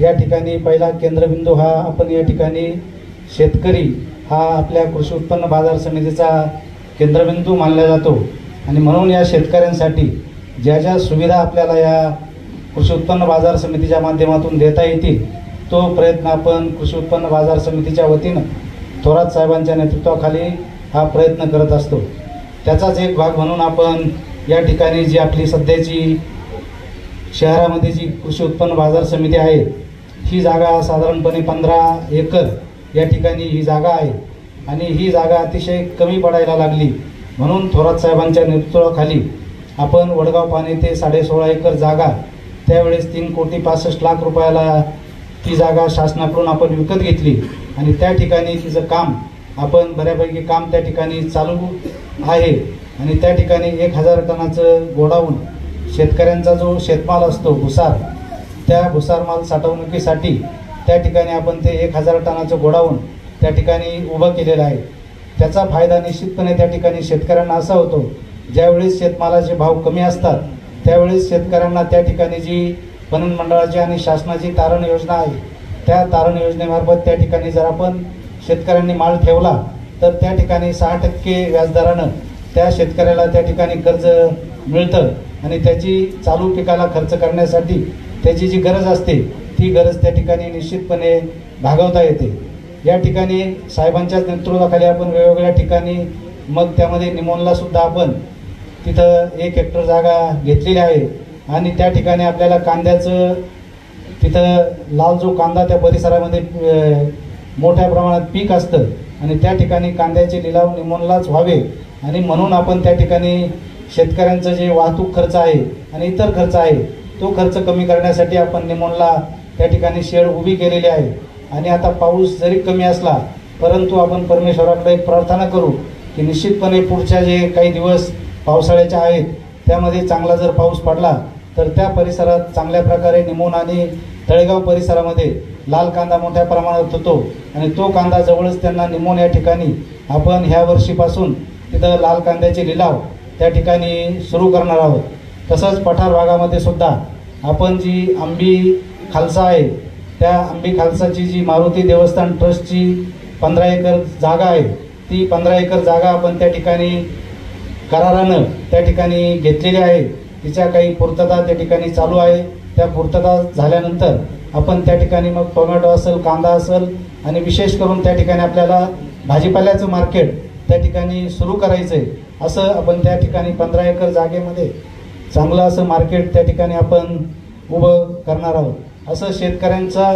या ठिकाणी पहिला केंद्रबिंदू हा आपण या ठिकाणी शेतकरी हा आपल्या कृषी उत्पन्न बाजार समितीचा केंद्रबिंदू मानला जातो. आणि म्हणून या शेतकऱ्यांसाठी ज्या ज्या सुविधा आपल्याला या कृषी उत्पन्न बाजार समितीच्या माध्यमातून देता येतील, तो प्रयत्न आपण कृषी उत्पन्न बाजार समितीच्या वतीनं थोरात साहेबांच्या नेतृत्वाखाली हा प्रयत्न करत असतो. त्याचाच एक भाग म्हणून आपण या ठिकाणी जी आपली सध्याची शहरामध्ये जी कृषी उत्पन्न बाजार समिती आहे, ही जागा साधारणपणे 15 एकर या ठिकाणी ही जागा आहे. आणि ही जागा अतिशय कमी पडायला लागली, म्हणून थोरात साहेबांच्या नेतृत्वाखाली आपण वडगाव पाणी ते 16.5 एकर जागा त्यावेळेस 3,65,00,000 रुपयाला ती जागा शासनाकडून आपण विकत घेतली. आणि त्या ठिकाणी तिचं काम आपण बऱ्यापैकी काम त्या ठिकाणी चालू आहे. आणि त्या ठिकाणी 1000 टनाचं गोडाऊन शेतकऱ्यांचा जो शेतमाल असतो भुसार, त्या भुसार माल साठवणुकीसाठी त्या ठिकाणी आपण ते 1000 टनाचं गोडाऊन त्या ठिकाणी उभं केलेलं आहे. त्याचा फायदा निश्चितपणे त्या ठिकाणी शेतकऱ्यांना असा होतो, ज्यावेळेस शेतमालाचे भाव कमी असतात त्यावेळेस शेतकऱ्यांना त्या ठिकाणी जी पणन मंडळाची आणि शासनाची तारण योजना आहे, त्या तारण योजनेमार्फत त्या ठिकाणी जर आपण शेतकऱ्यांनी माल ठेवला तर त्या ठिकाणी 6% व्याजदरानं त्या शेतकऱ्याला त्या ठिकाणी कर्ज मिळतं. आणि त्याची चालू पिकाला खर्च करण्यासाठी त्याची जी गरज असते ती गरज त्या ठिकाणी निश्चितपणे भागवता येते. या ठिकाणी साहेबांच्याच नेतृत्वाखाली आपण वेगवेगळ्या ठिकाणी मग त्यामध्ये निमोनला सुद्धा आपण तिथं 1 हेक्टर जागा घेतलेली आहे आणि त्या ठिकाणी आपल्याला कांद्याचं तिथं लाल जो कांदा त्या परिसरामध्ये मोठ्या प्रमाणात पीक असतं आणि त्या ठिकाणी कांद्याचे लिलाव निमोनलाच व्हावे आणि म्हणून आपण त्या ठिकाणी शेतकऱ्यांचं जे वाहतूक खर्च आहे आणि इतर खर्च आहे तो खर्च कमी करण्यासाठी आपण निमोनला त्या ठिकाणी शेड उभी केलेली आहे. आणि आता पाऊस जरी कमी असला परंतु आपण परमेश्वराकडे प्रार्थना करू की निश्चितपणे पुढच्या जे काही दिवस पावसाळ्याचे आहेत त्यामध्ये चांगला जर पाऊस पडला तर त्या परिसरात चांगल्या प्रकारे निमोन आणि तळेगाव परिसरामध्ये लाल कांदा मोठ्या प्रमाणात होतो आणि तो कांदा जवळच त्यांना निमोन या ठिकाणी आपण ह्या वर्षीपासून तिथं लाल कांद्याचे लिलाव त्या ठिकाणी सुरू करणार आहोत. तसंच पठार भागामध्ये सुद्धा आपण जी आंबी खालसा आहे त्या आंबी खालसाची जी मारुती देवस्थान ट्रस्टची 15 एकर जागा आहे ती 15 एकर जागा आपण त्या ठिकाणी करारानं त्या ठिकाणी घेतलेली आहे. तिच्या काही पूर्तता त्या ठिकाणी चालू आहे. त्या पूर्तता झाल्यानंतर आपण त्या ठिकाणी मग टोमॅटो असेल, कांदा असेल आणि विशेष करून त्या ठिकाणी आपल्याला भाजीपाल्याचं मार्केट त्या ठिकाणी सुरू करायचं आहे. असं आपण त्या ठिकाणी 15 एकर जागेमध्ये चांगलं असं मार्केट त्या ठिकाणी आपण उभं करणार आहोत. असं शेतकऱ्यांचा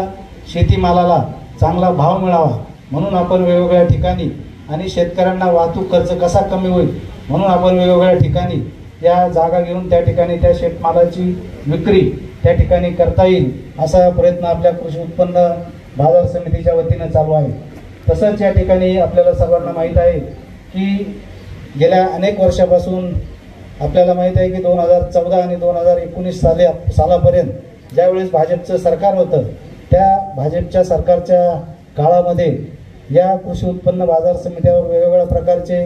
शेतीमालाला चांगला भाव मिळावा म्हणून आपण वेगवेगळ्या ठिकाणी आणि शेतकऱ्यांना वाहतूक खर्च कसा कमी होईल म्हणून आपण वेगवेगळ्या ठिकाणी या जागा घेऊन त्या ठिकाणी त्या शेतमालाची विक्री त्या ठिकाणी करता येईल असा प्रयत्न आपल्या कृषी उत्पन्न बाजार समितीच्या वतीनं चालू आहे. तसंच या ठिकाणी आपल्याला सर्वांना माहीत आहे की गेल्या अनेक वर्षापासून आपल्याला माहीत आहे की 2014 आणि 2019 सालापर्यंत ज्यावेळेस भाजपचं सरकार होतं त्या भाजपच्या सरकारच्या काळामध्ये या कृषी उत्पन्न बाजार समित्यावर वेगवेगळ्या प्रकारचे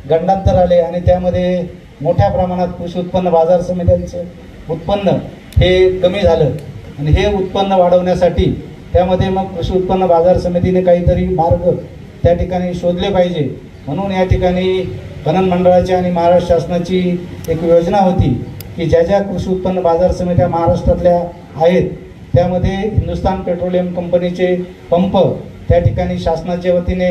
गंडांतर आले आणि त्यामध्ये मोठ्या प्रमाणात कृषी उत्पन्न बाजार समित्यांचं उत्पन्न हे कमी झालं आणि हे उत्पन्न वाढवण्यासाठी त्यामध्ये मग कृषी उत्पन्न बाजार समितीने काहीतरी मार्ग त्या ठिकाणी शोधले पाहिजे म्हणून या ठिकाणी पणन मंडळाची आणि महाराष्ट्र शासनाची एक योजना होती की ज्या ज्या कृषी उत्पन्न बाजार समित्या महाराष्ट्रातल्या आहेत त्यामध्ये हिंदुस्तान पेट्रोलियम कंपनीचे पंप त्या ठिकाणी शासनाच्या वतीने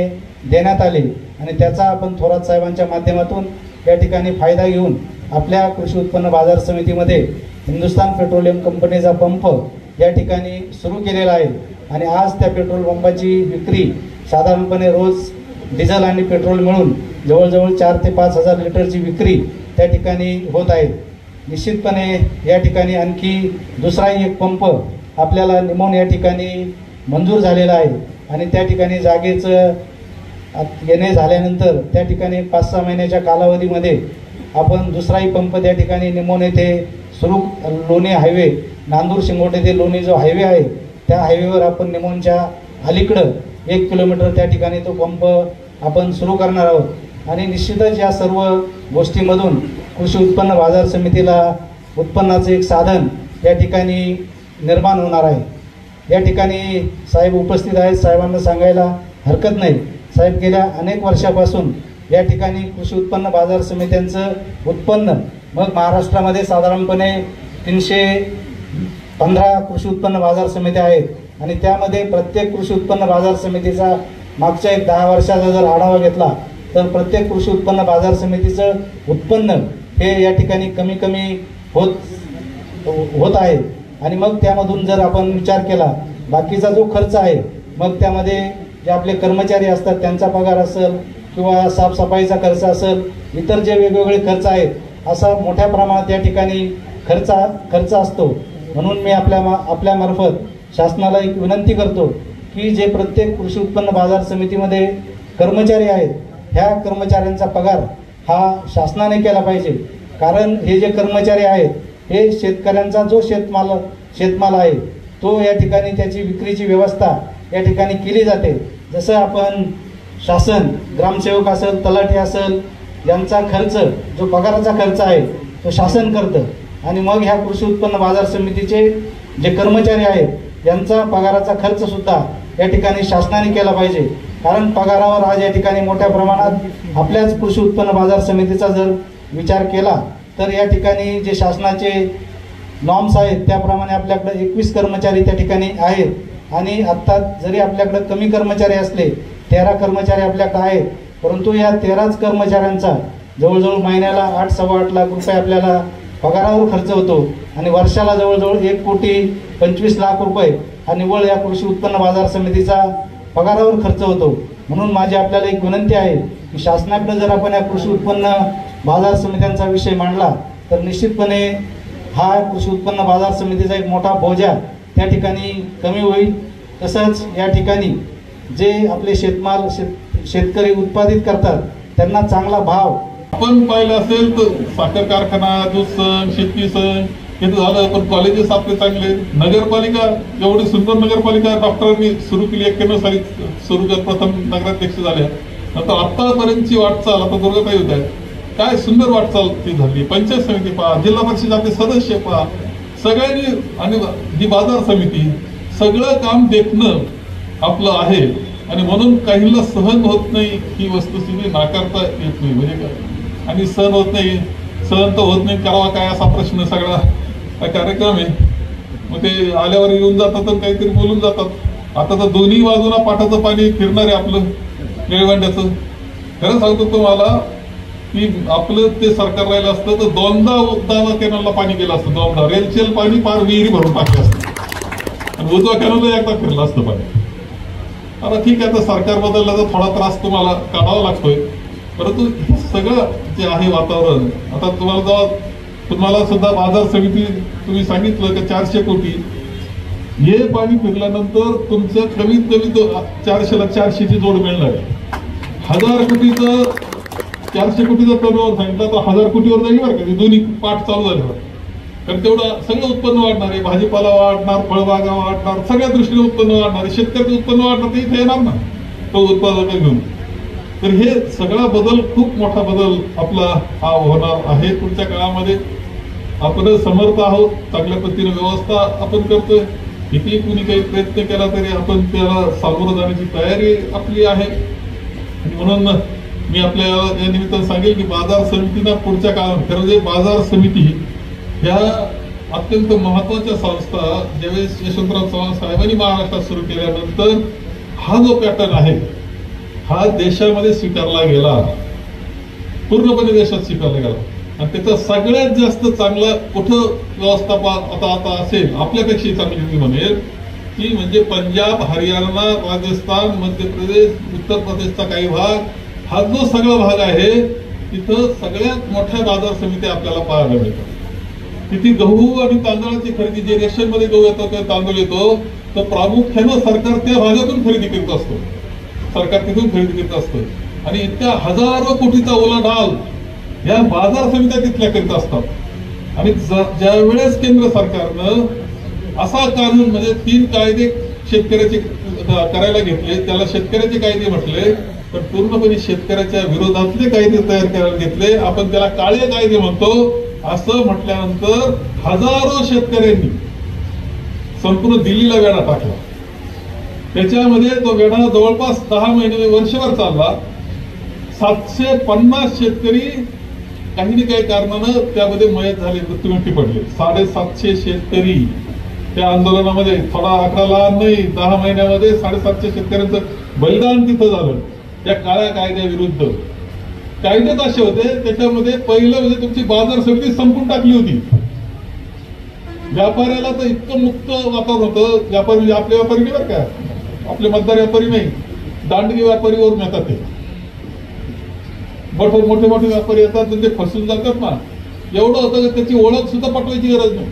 देण्यात आले आणि त्याचा आपण थोरात साहेबांच्या माध्यमातून या ठिकाणी फायदा घेऊन आपल्या कृषी उत्पन्न बाजार समितीमध्ये हिंदुस्तान पेट्रोलियम कंपनीचा पंप या ठिकाणी सुरू केलेला आहे आणि आज त्या पेट्रोल पंपाची विक्री साधारणपणे रोज डिझेल आणि पेट्रोल मिळून जवळजवळ 4 ते 5 हजार लिटरची विक्री त्या ठिकाणी होत आहे. निश्चितपणे या ठिकाणी आणखी दुसराही एक पंप आपल्याला निमोन या ठिकाणी मंजूर झालेला आहे आणि त्या ठिकाणी जागेचं येणे झाल्यानंतर त्या ठिकाणी 5-6 महिन्याच्या कालावधीमध्ये आपण दुसराही पंप त्या ठिकाणी निमोन येथे सुरू लोणी हायवे नांदूर शिंगोटे ते लोणी जो हायवे आहे त्या हायवेवर आपण निमोनच्या अलीकडं 1 किलोमीटर त्या ठिकाणी तो पंप आपण सुरू करणार आहोत आणि निश्चितच या सर्व गोष्टीमधून कृषी उत्पन्न बाजार समितीला उत्पन्नाचं एक साधन या ठिकाणी निर्माण होणार आहे. या ठिकाणी साहेब उपस्थित आहेत, साहेबांना सांगायला हरकत नाही. साहेब गेल्या अनेक वर्षापासून या ठिकाणी कृषी उत्पन्न बाजार समित्यांचं उत्पन्न मग महाराष्ट्रामध्ये साधारणपणे 315 कृषी उत्पन्न बाजार समित्या आहेत आणि त्यामध्ये प्रत्येक कृषी उत्पन्न बाजार समितीचा मागच्या एक 10 वर्षाचा जर आढावा घेतला तर प्रत्येक कृषी उत्पन्न बाजार समितीचं उत्पन्न हे या ठिकाणी कमी कमी होत आहे आणि मग त्यामधून जर आपण विचार केला बाकीचा जो खर्च आहे मग त्यामध्ये जे आपले कर्मचारी असतात त्यांचा पगार असेल किंवा साफसफाईचा खर्च असेल इतर जे वेगवेगळे खर्च आहेत असा मोठ्या प्रमाणात या ठिकाणी खर्च असतो. म्हणून मी आपल्यामार्फत शासनाला एक विनंती करतो की जे प्रत्येक कृषी उत्पन्न बाजार समितीमध्ये कर्मचारी आहेत ह्या कर्मचाऱ्यांचा पगार हा शासनाने केला पाहिजे कारण हे जे कर्मचारी आहेत हे शेतकऱ्यांचा जो शेतमाल आहे तो या ठिकाणी त्याची विक्रीची व्यवस्था या ठिकाणी केली जाते. जसं आपण शासन ग्रामसेवक असेल तलाठी असेल यांचा खर्च जो पगाराचा खर्च आहे तो शासन करतं आणि मग ह्या कृषी उत्पन्न बाजार समितीचे जे कर्मचारी आहेत यांचा पगाराचा खर्च सुद्धा या ठिकाणी शासनाने केला पाहिजे कारण पगारावर आज या ठिकाणी मोठ्या प्रमाणात आपल्याच कृषी उत्पन्न बाजार समितीचा जर विचार केला तर या ठिकाणी जे शासनाचे नॉर्म्स आहेत त्याप्रमाणे आपल्याकडे 21 कर्मचारी त्या ठिकाणी आहेत आणि आत्ता जरी आपल्याकडे कमी कर्मचारी असले 13 कर्मचारी आपल्याकडे आहेत, परंतु या 13च कर्मचाऱ्यांचा जवळजवळ महिन्याला 8-8.25 लाख रुपये आपल्याला पगारावर खर्च होतो आणि वर्षाला जवळजवळ 1,25,00,000 रुपये हा निव्वळ या कृषी उत्पन्न बाजार समितीचा पगारावर खर्च होतो. म्हणून माझी आपल्याला एक विनंती आहे की शासनाकडे जर आपण या कृषी उत्पन्न बाजार समित्यांचा विषय मांडला तर निश्चितपणे हा कृषी उत्पन्न बाजार समितीचा एक मोठा बोजा त्या ठिकाणी कमी होईल. तसंच या ठिकाणी जे आपले शेतमाल शेतकरी उत्पादित करतात त्यांना चांगला भाव आपण पाहिलं असेल तर साखर कारखाना, दूध संघ, शेती संघ हे तर झालं, पण कॉलेजेस आपले चांगले. नगरपालिका एवढी सुंदर नगरपालिका डॉक्टरांनी सुरू केली, 91 साली सुरू कर प्रथम नगराध्यक्ष झाल्या. नंतर आतापर्यंतची वाटचाल आता दुर्गाताई होत आहे, काय सुंदर वाटचाल ती झाली. पंचायत समिती पहा, जिल्हा परिषद आपले सदस्य पहा, सगळ्यांनी आणि जी बाजार समिती सगळं काम देखणं आपलं आहे. आणि म्हणून काहींना सहन होत नाही ही वस्तुस्थिती नाकारता येत नाही. म्हणजे काय आणि सहन होत नाही, सहन तर होत नाही, करावा काय असा प्रश्न सगळा कार्यक्रम आहे. मग ते आल्यावर येऊन जातात आणि काहीतरी बोलून जातात. आता तर दोन्ही बाजूला पाटाचं पाणी फिरणार आहे आपलं निळवंड्याचं. खरं सांगतो तुम्हाला की आपलं ते सरकार राहिलं असतं तर दोनदा कॅनलला पाणी गेलं असतं. दोनदा रेलचेल पाणी पार विहिरी भरून टाकलं असतं आणि उजवा कॅनलला एकदा फिरलं असतं पाणी. आता ठीक आहे, आता सरकार बदललं तर थोडा त्रास तुम्हाला काढावा लागतोय, परंतु हे सगळं जे आहे वातावरण आता तुम्हाला सुद्धा बाजार समिती तुम्ही सांगितलं की 400 कोटी हे पाणी फिरल्यानंतर तुमचं कमीत कमी 400ला 400ची जोड मिळणार आहे. 1000 कोटीचं 400 कोटीचा टर्नओव्हर सांगितलं तर 1000 कोटीवर जाईल बरं का, ते दोन्ही पाठ चालू झाल्यावर. कारण तेवढं सगळं उत्पन्न वाढणार आहे, भाजीपाला वाढणार, फळबागा वाढणार, सगळ्या दृष्टीने उत्पन्न वाढणार आहे. शेतकऱ्याचं उत्पन्न वाढणार तर इथे येणार ना तो उत्पादक घेऊन. तर हे सगळा बदल, खूप मोठा बदल आपला हा होणार आहे पुढच्या काळामध्ये. आपण समर्थ आहोत, चांगल्या पद्धतीने व्यवस्था आपण करतोय. किती कुणी काही प्रयत्न केला तरी आपण त्याला सामोरं जाण्याची तयारी आपली आहे. म्हणून मी आपल्या या निमित्तानं सांगेल की बाजार समितीना पुढच्या काळात खरं जे बाजार समिती ह्या अत्यंत महत्वाच्या संस्था ज्यावेळेस यशवंतराव चव्हाण साहेबांनी महाराष्ट्रात सुरू केल्यानंतर हा जो पॅटर्न आहे हा देशामध्ये स्वीकारला गेला, पूर्णपणे देशात स्वीकारला गेला. आणि त्याचा सगळ्यात जास्त चांगलं कुठं व्यवस्थापन आता असेल आपल्यापेक्षा चांगली मी म्हणेल ती म्हणजे पंजाब, हरियाणा, राजस्थान, मध्य प्रदेश, उत्तर प्रदेशचा काही भाग, हा जो सगळा भाग आहे तिथं सगळ्यात मोठ्या बाजार समिती आपल्याला पाहायला मिळतात. तिथे गहू आणि तांदळाची खरेदी, जे रेशनमध्ये गहू येतो किंवा तांदूळ येतो तर प्रामुख्यानं सरकार त्या भागातून खरेदी करत असतो, सरकार तिथून खरेदी करत असतं. आणि इतक्या हजारो कोटीचा उलाढाल या बाजार समित्या तिथल्या करीत असतात. आणि ज्या वेळेस केंद्र सरकारनं असा कानून म्हणजे 3 कायदे शेतकऱ्याचे करायला घेतले, त्याला शेतकऱ्याचे कायदे म्हटले, तर पूर्णपणे शेतकऱ्याच्या विरोधातले कायदे तयार करायला घेतले. आपण त्याला काळे कायदे म्हणतो. असं म्हटल्यानंतर हजारो शेतकऱ्यांनी संपूर्ण दिल्लीला वेढा टाकला. त्याच्यामध्ये तो वेढा जवळपास 10 महिने वर्षभर चालला. 750 शेतकरी काही ना काही कारणानं त्यामध्ये मयत झाले, मृत्युमुखी पडले. 750 शेतकरी त्या आंदोलनामध्ये, थोडा आकडा लहान नाही, 10 महिन्यामध्ये 750 शेतकऱ्यांचं बलिदान तिथं झालं त्या काळ्या कायद्याविरुद्ध. कायदेच असे होते, त्याच्यामध्ये पहिलं म्हणजे तुमची बाजार समिती संपून टाकली होती. व्यापाऱ्याला तर इतकं मुक्त वातावरण होतं. व्यापारी म्हणजे आपले व्यापारी नाही बरं का, आपले मतदार व्यापारी नाही, दांडगी व्यापारीवरून येतात ते. मोठे मोठे व्यापारी येतात आणि ते फसून जातात ना. एवढं होतं की त्याची ओळख सुद्धा पटवायची गरज नाही.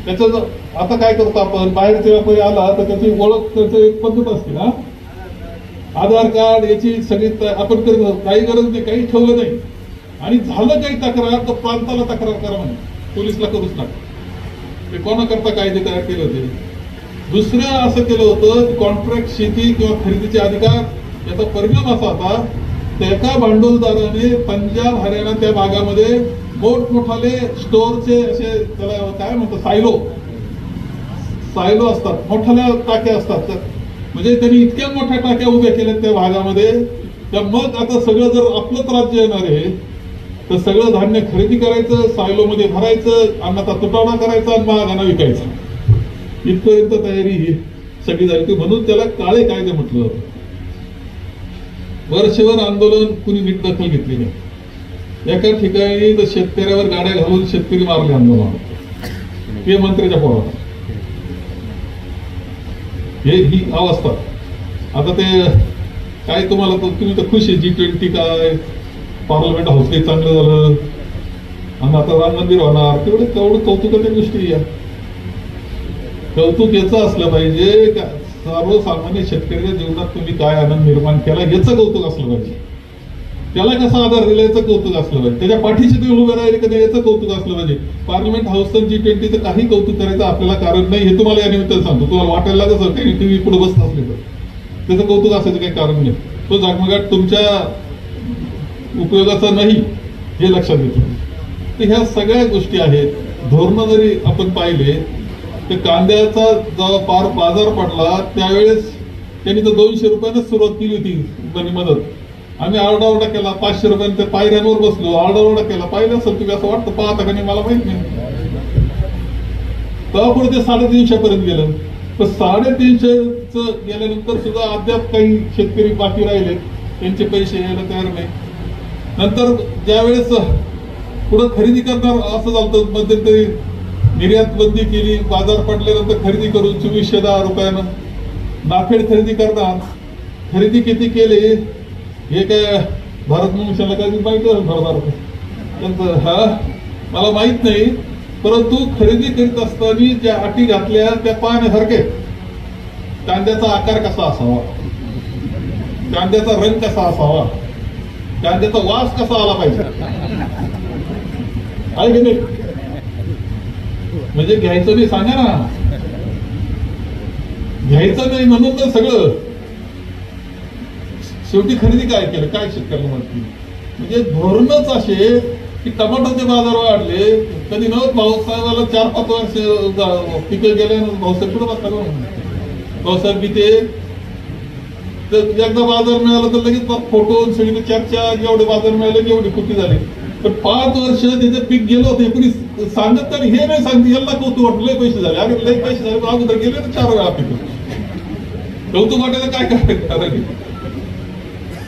त्याचं आता काय करतो आपण, बाहेरचा व्यापारी आला तर त्याची ओळख, त्याचं एक पद्धत असते ना, आधार कार्ड याची सगळी आपण करतो, काही गरज नाही, काही ठेवलं नाही. आणि झालं काही तक्रार तर प्रांताला तक्रार करा म्हणे, पोलिसला करूच नका. ते कोणाकरता कायदे तयार केले होते. दुसरं असं केलं होतं की कॉन्ट्रॅक्ट शेती किंवा खरेदीचे अधिकार, याचा परिणाम असा होता तर एका भांडवलदाराने पंजाब, हरियाणा त्या भागामध्ये मोठमोठाले स्टोअरचे असे, त्याला काय म्हणतात, सायलो असतात, मोठ्या टाक्या असतात. म्हणजे त्यांनी इतक्या मोठ्या टाक्या उभ्या केल्या त्या भागामध्ये. त्या मग आता सगळं जर आपलंच राज्य येणार आहे तर सगळं धान्य खरेदी करायचं, सायलोमध्ये भरायचं, अन्नाचा तुटवडा करायचा आणि महागाना विकायचा, इथपर्यंत तयारी ही सगळी झाली होती. म्हणून त्याला काळे कायदे म्हटलं जातं. वर्षभर आंदोलन कुणी नीट दखल घेतली नाही. एका ठिकाणी तर शेतकऱ्यावर गाड्या घालून शेतकरी मारले आंदोलन, हे मंत्र्याच्या पोरात. ही अवस्था. आता ते काय तुम्हाला तुम्ही तर खुश आहे, G20 काय, पार्लमेंट हाऊस काही चांगलं झालं आणि आता राम मंदिर होणार, तेवढं कौतुकाच्या गोष्टी या. कौतुक याचं असलं पाहिजे, सर्वसामान्य शेतकऱ्याच्या जीवनात तुम्ही काय आनंद निर्माण केला याचं कौतुक असलं पाहिजे. त्याला कसा आधार दिला याचं कौतुक असलं पाहिजे. त्याच्या पाठीशी तुम्ही उभे राहिले का याचं कौतुक असलं पाहिजे. पार्लमेंट हाऊसचं G20चं काही कौतुक करायचं आपल्याला कारण नाही, हे तुम्हाला या निमित्तानं सांगतो. तुम्हाला वाटायला लागत असेल काही टीव्ही पुढे बसत असले तर त्याचं कौतुक असायचं काही कारण नाही. तो झगमगाट तुमच्या उपयोगाचा नाही हे लक्षात घेतलं. तर ह्या सगळ्या गोष्टी आहेत. धोरणं जरी आपण पाहिले तर कांद्याचा जेव्हा पार बाजार पडला त्यावेळेस त्यांनी तर 200 रुपयानंच सुरुवात केली होती मदत. आम्ही आरडाओरडा केला, 500 रुपयांनी त्या पायऱ्यांवर बसलो, आरडाओरडा केला. पाहिलं असेल तुम्ही, असं वाटतं पाहता का नाही मला माहित नाही. तेव्हा पुढे ते 350 पर्यंत गेलं. पण 350 गेल्यानंतर सुद्धा अद्याप काही शेतकरी बाकी राहिले, त्यांचे पैसे यायला तयार नाही. नंतर ज्यावेळेस पुढे खरेदी करणार असं झालं, मध्यंतरी निर्यात बंदी केली, बाजार पडल्यानंतर खरेदी करून 2410 रुपयानं नाफेड खरेदी करणार. खरेदी किती केली हे काय भारत मिशनला काही माहिती असेल त्यांचं, हा मला माहित नाही. परंतु खरेदी करीत असताना ज्या अटी घातल्या त्या पाहण्यासारखे. कांद्याचा आकार कसा असावा, कांद्याचा रंग कसा असावा, कांद्याचा वास कसा आला पाहिजे, आहे की नाही? म्हणजे घ्यायचं नाही, सांगा ना, घ्यायचं नाही म्हणून तर सगळं. शेवटी खरेदी काय केलं, काय शेतकऱ्याला म्हणते. म्हणजे धोरणच असे की टमाटोचे बाजार वाढले. कधी नव्हत भाऊसाहेबाला 4-5 वर्ष पिकं गेले, भाऊसाहेब कुठं बसतात, भाऊसाहेब बिते. एकदा बाजार मिळाला तर लगेच फोटो सगळी चर्चा, जेवढे बाजार मिळाले एवढी खुशी झाली. पण 5 वर्ष त्याचं पीक गेलं होतं, कोणी सांगत तरी हे नाही सांगते, यांना कौतुक वाटलं लय पैसे झाले. अरे लय पैसे झाले, अगोदर गेले ना 4 वेळा पीक. कौतुक वाटायला काय करायचं.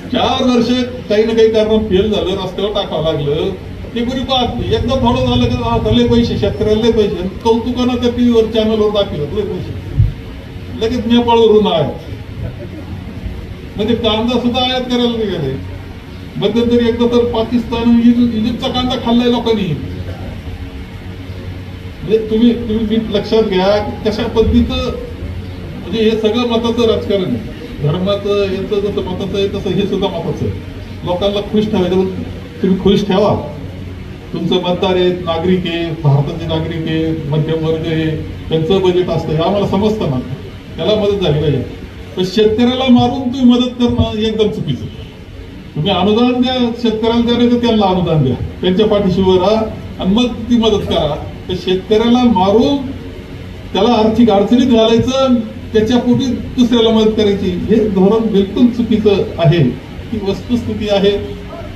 4 वर्ष काही ना काही कारण फेल झालं, रस्त्यावर टाकावं लागलं, ते कोणी पाहत नाही. एकदा थोडं झालं की लय पैसे, शेतकऱ्याला लय पैसे, कौतुकानं त्या टीव्हीवर चॅनलवर दाखवलं लय पैसे, लगेच नेपाळवरून आयात. म्हणजे कांदा सुद्धा आयात करायला निघाले. मध्यंतरी एकदा तर पाकिस्तान, इजिप्तचा कांदा खाल्लाय लोकांनी. म्हणजे तुम्ही लक्षात घ्या कशा पद्धतीचं, म्हणजे हे सगळं मताचं राजकारण आहे. धर्माचं याचं जसं मताचं आहे तसं हे सुद्धा मताचं आहे. लोकांना खुश ठेवायचं, तुम्ही खुश ठेवा. तुमचं मतदार आहेत, नागरिक आहे, भारताचे नागरिक आहे, मध्यम वर्ग आहे, त्यांचं बजेट असतं, हे आम्हाला समजतं ना, त्याला मदत झाली पाहिजे. पण शेतकऱ्याला मारून तुम्ही मदत करणं एकदम चुकीचं. तुम्ही अनुदान द्या, शेतकऱ्याला द्या, नाही तर त्यांना अनुदान द्या, त्यांच्या पाठीशी उभं राहा आणि मग ती मदत करा. तर शेतकऱ्याला मारून त्याला आर्थिक अडचणीत घालायचं, त्याच्या पोटी दुसऱ्याला मदत करायची, हे धोरण बिलकुल चुकीचं आहे. ही वस्तुस्थिती आहे.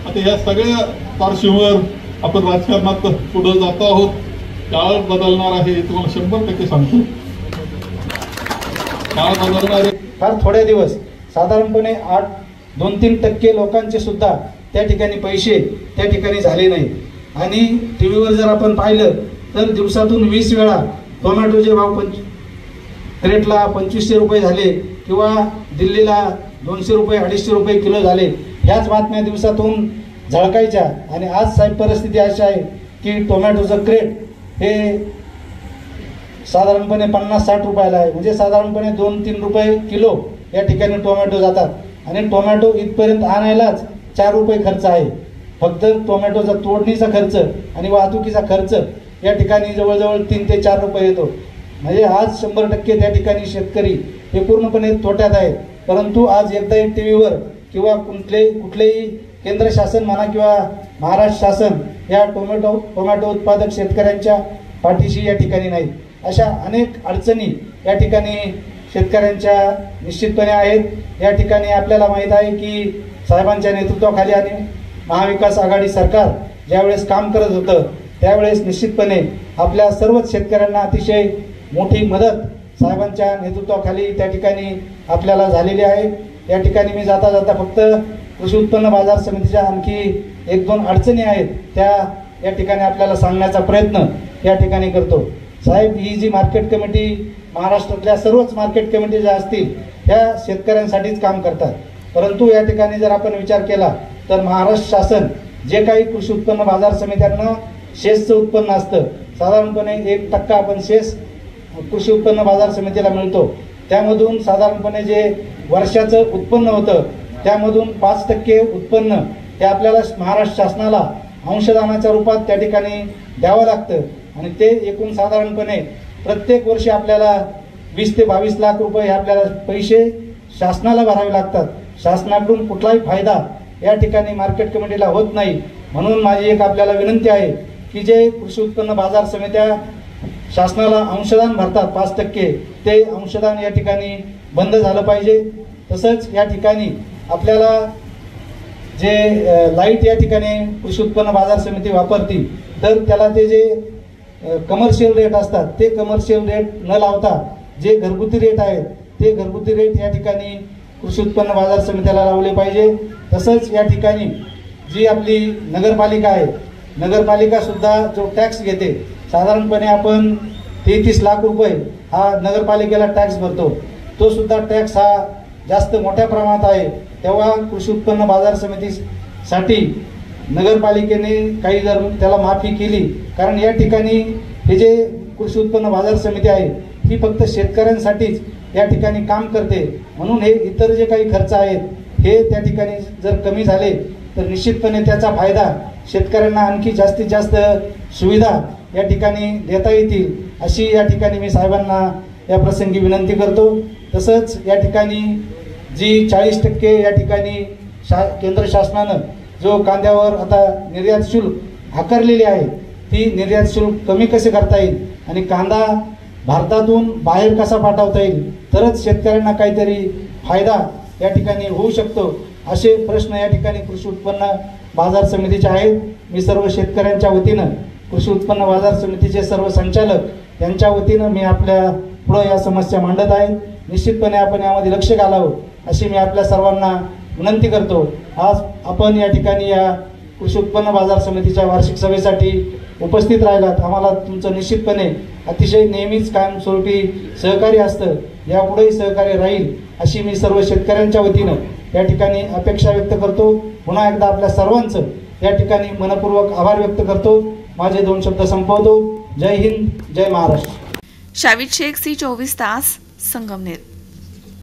आता या सगळ्या पार्श्वभूमीवर आपण राजकारणात पुढे जातो आहोत. काळ बदलणार आहे, तुम्हाला 100% सांगतो. काळ बदलणार आहे. फार थोडे दिवस, साधारणपणे 2-3% लोकांचे सुद्धा त्या ठिकाणी पैसे त्या ठिकाणी झाले नाही. आणि टीव्हीवर जर आपण पाहिलं तर दिवसातून 20 वेळा टोमॅटोचे भाव क्रेटला 2500 रुपये झाले, किंवा दिल्लीला 200 रुपये 250 रुपये किलो झाले. ह्याच बातम्या दिवसातून झळकायच्या. आणि आज साहेब परिस्थिती अशी आहे की टोमॅटोचं क्रेट हे साधारणपणे 50-60 रुपयाला आहे. म्हणजे साधारणपणे 2-3 रुपये किलो या ठिकाणी टोमॅटो जातात. आणि टोमॅटो इथपर्यंत आणायलाच 4 रुपये खर्च आहे. फक्त टोमॅटोचा तोडणीचा खर्च आणि वाहतुकीचा खर्च या ठिकाणी जवळजवळ 3 ते 4 रुपये येतो. म्हणजे आज 100% त्या ठिकाणी शेतकरी हे पूर्णपणे तोट्यात आहेत. परंतु आज एकदाही टीव्हीवर किंवा कुठलेही केंद्र शासन म्हणा किंवा महाराष्ट्र शासन या टोमॅटो उत्पादक शेतकऱ्यांच्या पाठीशी या ठिकाणी नाही. अशा अनेक अडचणी या ठिकाणी शेतकऱ्यांच्या निश्चितपणे आहेत. या ठिकाणी आपल्याला माहीत आहे की साहेबांच्या नेतृत्वाखाली आणि महाविकास आघाडी सरकार ज्यावेळेस काम करत होतं त्यावेळेस निश्चितपणे आपल्या सर्वच शेतकऱ्यांना अतिशय मोठी मदत साहेबांच्या नेतृत्वाखाली त्या ठिकाणी आपल्याला झालेली आहे। या ठिकाणी मी जाता जाता फक्त कृषी उत्पन्न बाजार समितीच्या आणखी 1-2 अडचणी आहेत त्या या ठिकाणी आपल्याला सांगण्याचा प्रयत्न या ठिकाणी करतो। साहेब, ही जी मार्केट कमिटी महाराष्ट्रातल्या सर्वच मार्केट कमिटी ज्या असतील त्या शेतकऱ्यांसाठीच काम करतात, परंतु या ठिकाणी जर आपण विचार केला तर महाराष्ट्र शासन जे काही कृषी उत्पन्न बाजार समित्यांना शेसचं उत्पन्न असतं, साधारणपणे 1% आपण शेस कृषी उत्पन्न बाजार समितीला मिळतो, त्यामधून साधारणपणे जे वर्षाचं उत्पन्न होतं त्यामधून 5% उत्पन्न हे आपल्याला महाराष्ट्र शासनाला अंशदानाच्या रूपात त्या ठिकाणी द्यावं लागतं आणि ते एकूण साधारणपणे प्रत्येक वर्षी आपल्याला 20 ते 22 लाख रुपये हे आपल्याला पैसे शासनाला भरावे लागतात। शासनाकडून कुठलाही फायदा या ठिकाणी मार्केट कमिटीला होत नाही। म्हणून माझी एक आपल्याला विनंती आहे की जे कृषी उत्पन्न बाजार समित्या शासनाला अंशदान भरतात 5%, ते अंशदान या ठिकाणी बंद झालं पाहिजे। तसंच या ठिकाणी आपल्याला जे लाईट या ठिकाणी कृषी उत्पन्न बाजार समिती वापरती तर त्याला ते जे कमर्शियल रेट असतात ते कमर्शियल रेट न लावता जे घरगुती रेट आहेत ते घरगुती रेट या ठिकाणी कृषी उत्पन्न बाजार समितीला लावले पाहिजे। तसंच या ठिकाणी जी आपली नगरपालिका आहे, नगरपालिका सुद्धा जो टॅक्स घेते, साधारणपणे आपण 33 लाख रुपये हा नगरपालिकेला टॅक्स भरतो, तो सुद्धा टॅक्स हा जास्त मोठ्या प्रमाणात आहे। तेव्हा कृषी उत्पन्न बाजार समितीसाठी नगरपालिकेने काही जर त्याला माफी केली, कारण या ठिकाणी हे जे कृषी उत्पन्न बाजार समिती आहे ही फक्त शेतकऱ्यांसाठीच या ठिकाणी काम करते, म्हणून हे इतर जे काही खर्च आहेत हे त्या ठिकाणी जर कमी झाले तर निश्चितपणे त्याचा फायदा शेतकऱ्यांना आणखी जास्तीत जास्त सुविधा या ठिकाणी देता येतील अशी या ठिकाणी मी साहेबांना या प्रसंगी विनंती करतो। तसंच या ठिकाणी जी 40% या ठिकाणी केंद्र शासनानं जो कांद्यावर आता निर्यात शुल्क आकारलेली आहे ती निर्यात शुल्क कमी कसे करता येईल आणि कांदा भारतातून बाहेर कसा पाठवता येईल तरच शेतकऱ्यांना काहीतरी फायदा या ठिकाणी होऊ शकतो, असे प्रश्न या ठिकाणी कृषी उत्पन्न बाजार समितीचे आहेत। मी सर्व शेतकऱ्यांच्या वतीनं कृषी उत्पन्न बाजार समितीचे सर्व संचालक यांच्या वतीनं मी आपल्या पुढे या समस्या मांडत आहे। निश्चितपणे आपण यामध्ये लक्ष घालावं अशी मी आपल्या सर्वांना विनंती करतो। आज आपण या ठिकाणी या कृषी उत्पन्न बाजार समितीच्या वार्षिक सभेसाठी उपस्थित राहिलात, आम्हाला तुमचं निश्चितपणे अतिशय नेहमीच कायमस्वरूपी सहकार्य असतं, यापुढेही सहकार्य राहील अशी मी सर्व शेतकऱ्यांच्या वतीनं या ठिकाणी अपेक्षा व्यक्त करतो। पुन्हा एकदा आपल्या सर्वांचं या ठिकाणी मनपूर्वक आभार व्यक्त करतो। माझे 2 शब्द संपवतो। जय हिंद, जय महाराष्ट्र। शावीद शेख, C24 तास, संगमनेर।